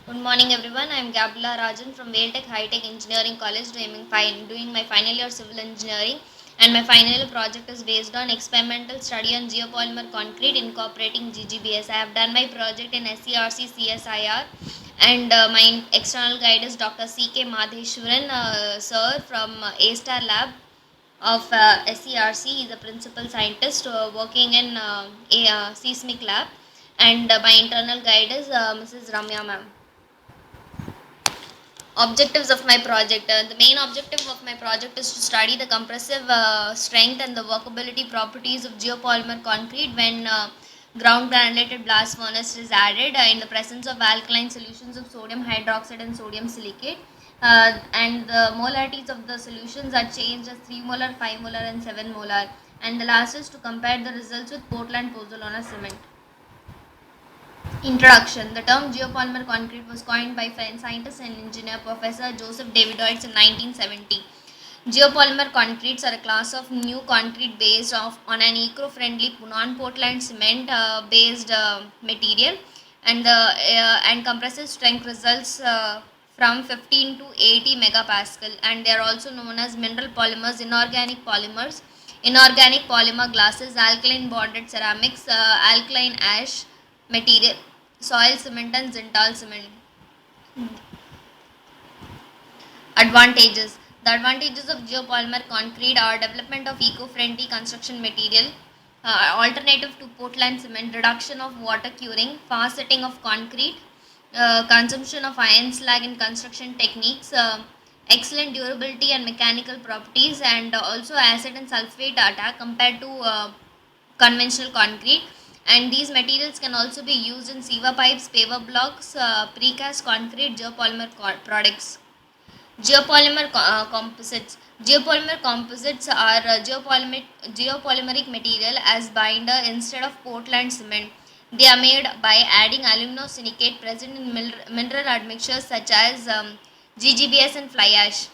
Good morning, everyone. I am Gabriela Rajan from Tech High Tech Engineering College, doing my final year civil engineering, and my final year project is based on experimental study on geopolymer concrete incorporating GGBS. I have done my project in SERC CSIR, and my external guide is Dr. C.K. Madheshwaran, sir from A-Star Lab of SERC. He is a principal scientist working in a seismic lab, and my internal guide is Mrs. Ramya ma'am. Objectives of my project. The main objective of my project is to study the compressive strength and the workability properties of geopolymer concrete when ground granulated blast furnace is added in the presence of alkaline solutions of sodium hydroxide and sodium silicate. And the molarities of the solutions are changed as 3 molar, 5 molar, and 7 molar. And the last is to compare the results with Portland pozzolana cement. Introduction. The term geopolymer concrete was coined by French scientist and engineer Professor Joseph Davidoids in 1970. Geopolymer concretes are a class of new concrete based on an eco-friendly non-Portland cement based material, and compressive strength results from 15 to 80 megapascal, and they are also known as mineral polymers, inorganic polymer glasses, alkaline bonded ceramics, alkaline ash material, soil cement, and zintal cement. Advantages. The advantages of geopolymer concrete are development of eco-friendly construction material, alternative to Portland cement, reduction of water curing, fast setting of concrete, consumption of iron slag in construction techniques, excellent durability and mechanical properties, and also acid and sulfate attack compared to conventional concrete. And these materials can also be used in sewer pipes, paver blocks, precast concrete, geopolymer products. Composites. Geopolymer composites are geopolymeric material as binder instead of Portland cement. They are made by adding aluminosilicate present in mineral admixtures such as GGBS and fly ash.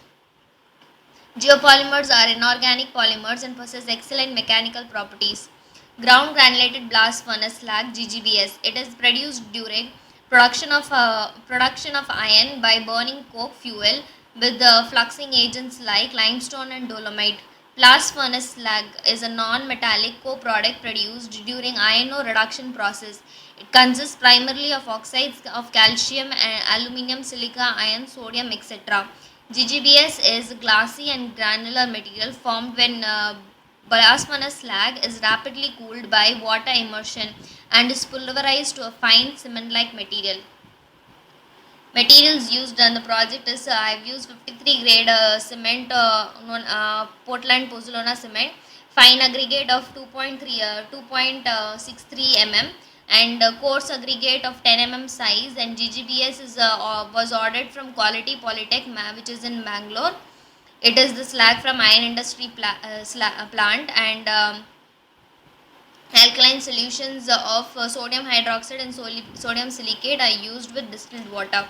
Geopolymers are inorganic polymers and possess excellent mechanical properties. Ground granulated blast furnace slag (GGBS). It is produced during production of iron by burning coke fuel with fluxing agents like limestone and dolomite. Blast furnace slag is a non-metallic co-product produced during iron ore reduction process. It consists primarily of oxides of calcium, aluminium, silica, iron, sodium, etc. GGBS is glassy and granular material formed when blast furnace slag is rapidly cooled by water immersion and is pulverized to a fine cement-like material. Materials used in the project is I've used 53 grade cement, Portland pozzolana cement, fine aggregate of 2.63 mm, and coarse aggregate of 10 mm size, and GGBS was ordered from Quality Polytech which is in Bangalore. It is the slag from iron industry plant, and alkaline solutions of sodium hydroxide and sodium silicate are used with distilled water.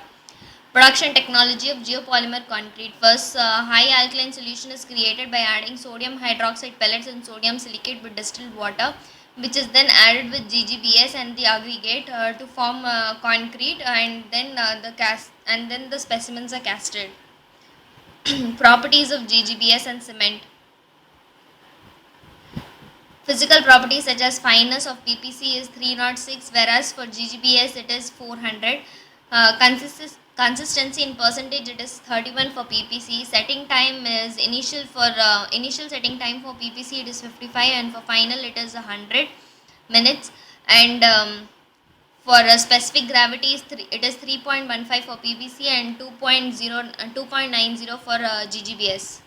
Production technology of geopolymer concrete. First, high alkaline solution is created by adding sodium hydroxide pellets and sodium silicate with distilled water, which is then added with GGBS and the aggregate to form concrete, and then the specimens are casted. Properties of GGBS and cement. Physical properties such as fineness of PPC is 306, whereas for GGBS it is 400. Consistency in percentage, it is 31 for PPC. Setting time is initial setting time for PPC it is 55, and for final it is 100 minutes. And for specific gravity it is 3.15 for PPC and 2.90 for GGBS.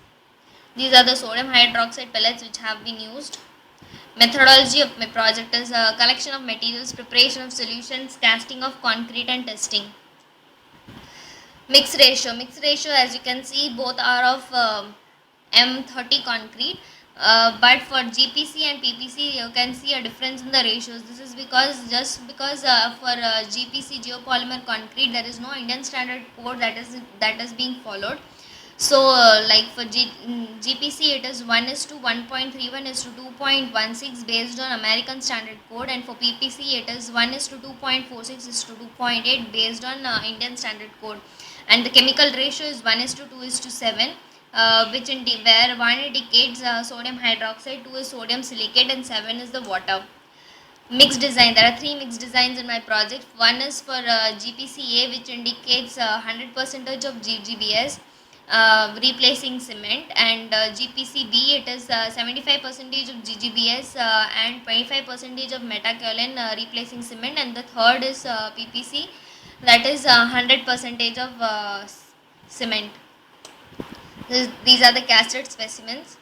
These are the sodium hydroxide pellets which have been used. Methodology of my project is a collection of materials, preparation of solutions, casting of concrete, and testing. Mix ratio, as you can see, both are of M30 concrete, but for GPC and PPC you can see a difference in the ratios. This is because for GPC geopolymer concrete there is no Indian standard code that is being followed. So, like for GPC, it is 1 is to 1.31 is to 2.16 based on American Standard Code, and for PPC, it is 1 is to 2.46 is to 2.8 based on Indian Standard Code, and the chemical ratio is 1 is to 2 is to 7. Where 1 indicates sodium hydroxide, 2 is sodium silicate, and 7 is the water. Mixed design. There are three mixed designs in my project. One is for GPCA, which indicates 100% of GGBS, replacing cement, and GPCB, it is 75% of GGBS and 25% of metakaolin, replacing cement, and the third is PPC, that is 100% of cement. These are the casted specimens.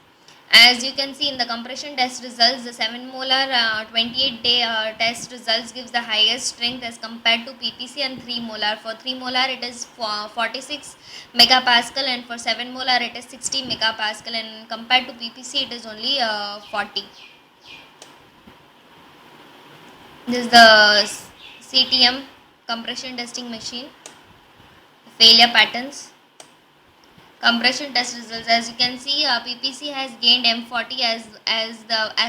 As you can see in the compression test results, the 7 molar 28-day test results gives the highest strength as compared to PPC, and 3 molar. For 3 molar it is 46 megapascal, and for 7 molar it is 60 megapascal, and compared to PPC it is only 40. This is the CTM compression testing machine. Failure patterns. Compression test results. As you can see, PPC has gained M40 as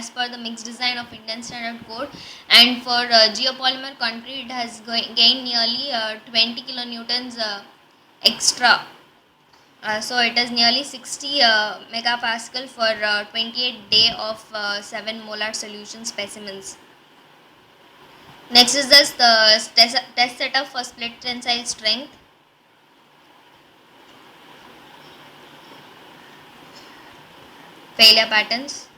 per the mixed design of Indian Standard Code, and for geopolymer concrete, it has gained nearly 20 kilonewtons extra. So it is nearly 60 megapascal for 28 day of 7 molar solution specimens. Next is the test setup for split tensile strength. Failure patterns.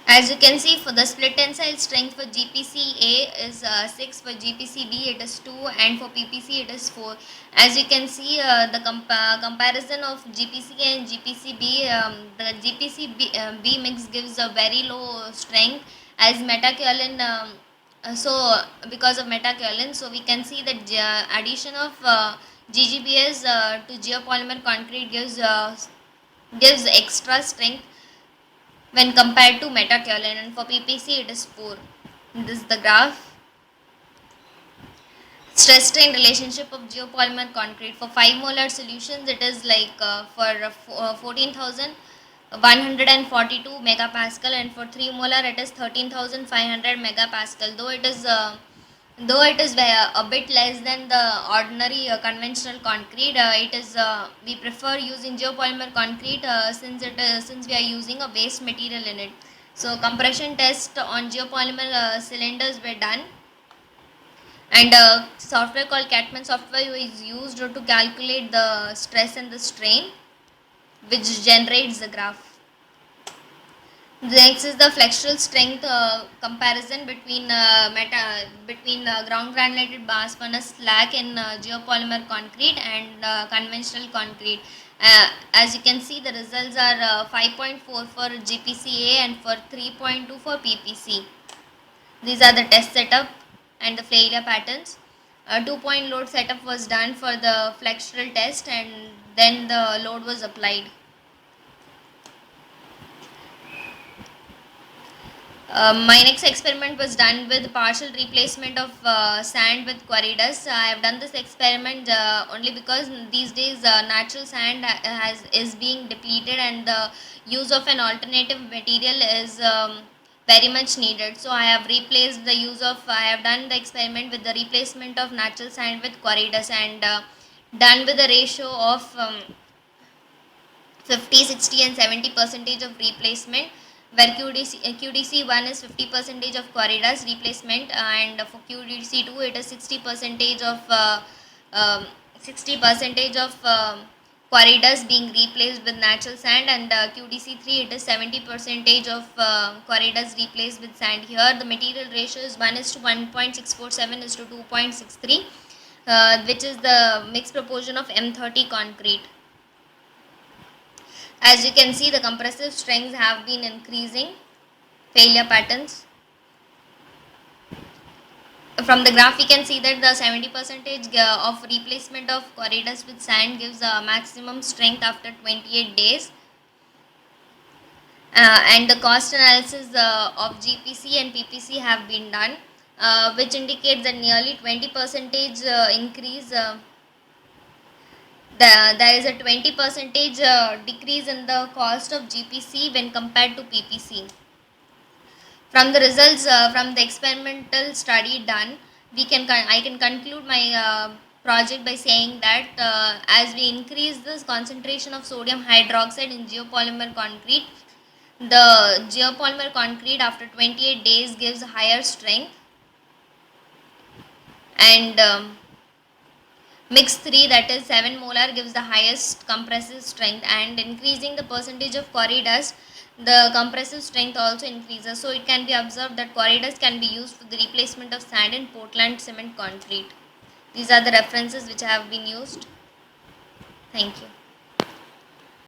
As you can see, for the split tensile strength for GPCA is 6, for GPCB it is 2, and for PPC it is 4. As you can see, the comparison of GPCA and GPCB, the GPCB mix gives a very low strength as metakaolin. So because of metakaolin, so we can see that addition of GGBS to geopolymer concrete gives extra strength when compared to metakaolin, and for PPC it is 4. This is the graph. Stress strain relationship of geopolymer concrete. For 5 molar solutions it is like for 14,142 megapascal, and for 3 molar it is 13,500 megapascal. Though it is a bit less than the ordinary conventional concrete, we prefer using geopolymer concrete since we are using a waste material in it. So compression test on geopolymer cylinders were done, and software called Catman software is used to calculate the stress and the strain, which generates the graph. Next is the flexural strength comparison between ground granulated blast furnace slag in geopolymer concrete and conventional concrete. As you can see, the results are 5.4 for GPCA and for 3.2 for PPC. These are the test setup and the failure patterns. A 2-point load setup was done for the flexural test, and then the load was applied. My next experiment was done with partial replacement of sand with quarry dust. I have done this experiment only because these days natural sand is being depleted, and the use of an alternative material is very much needed. So I have done the experiment with the replacement of natural sand with quarry dust, and done with a ratio of 50, 60 and 70% of replacement, where QDC 1 is 50% of quarry dust replacement, and for QDC 2 it is 60% of quarry dust being replaced with natural sand, and QDC 3 it is 70% of quarry dust replaced with sand. Here the material ratio is 1 is to 1.647 is to 2.63, which is the mixed proportion of M30 concrete. As you can see, the compressive strengths have been increasing. Failure patterns. From the graph, we can see that the 70% of replacement of quarry dust with sand gives a maximum strength after 28 days. And the cost analysis of GPC and PPC have been done, which indicates that nearly 20% increase there is a 20 percentage decrease in the cost of GPC when compared to PPC. From the results from the experimental study done, I can conclude my project by saying that as we increase this concentration of sodium hydroxide in geopolymer concrete, the geopolymer concrete after 28 days gives higher strength, and mix 3, that is 7 molar, gives the highest compressive strength, and increasing the percentage of quarry dust, the compressive strength also increases. So it can be observed that quarry dust can be used for the replacement of sand in Portland cement concrete. These are the references which have been used. Thank you.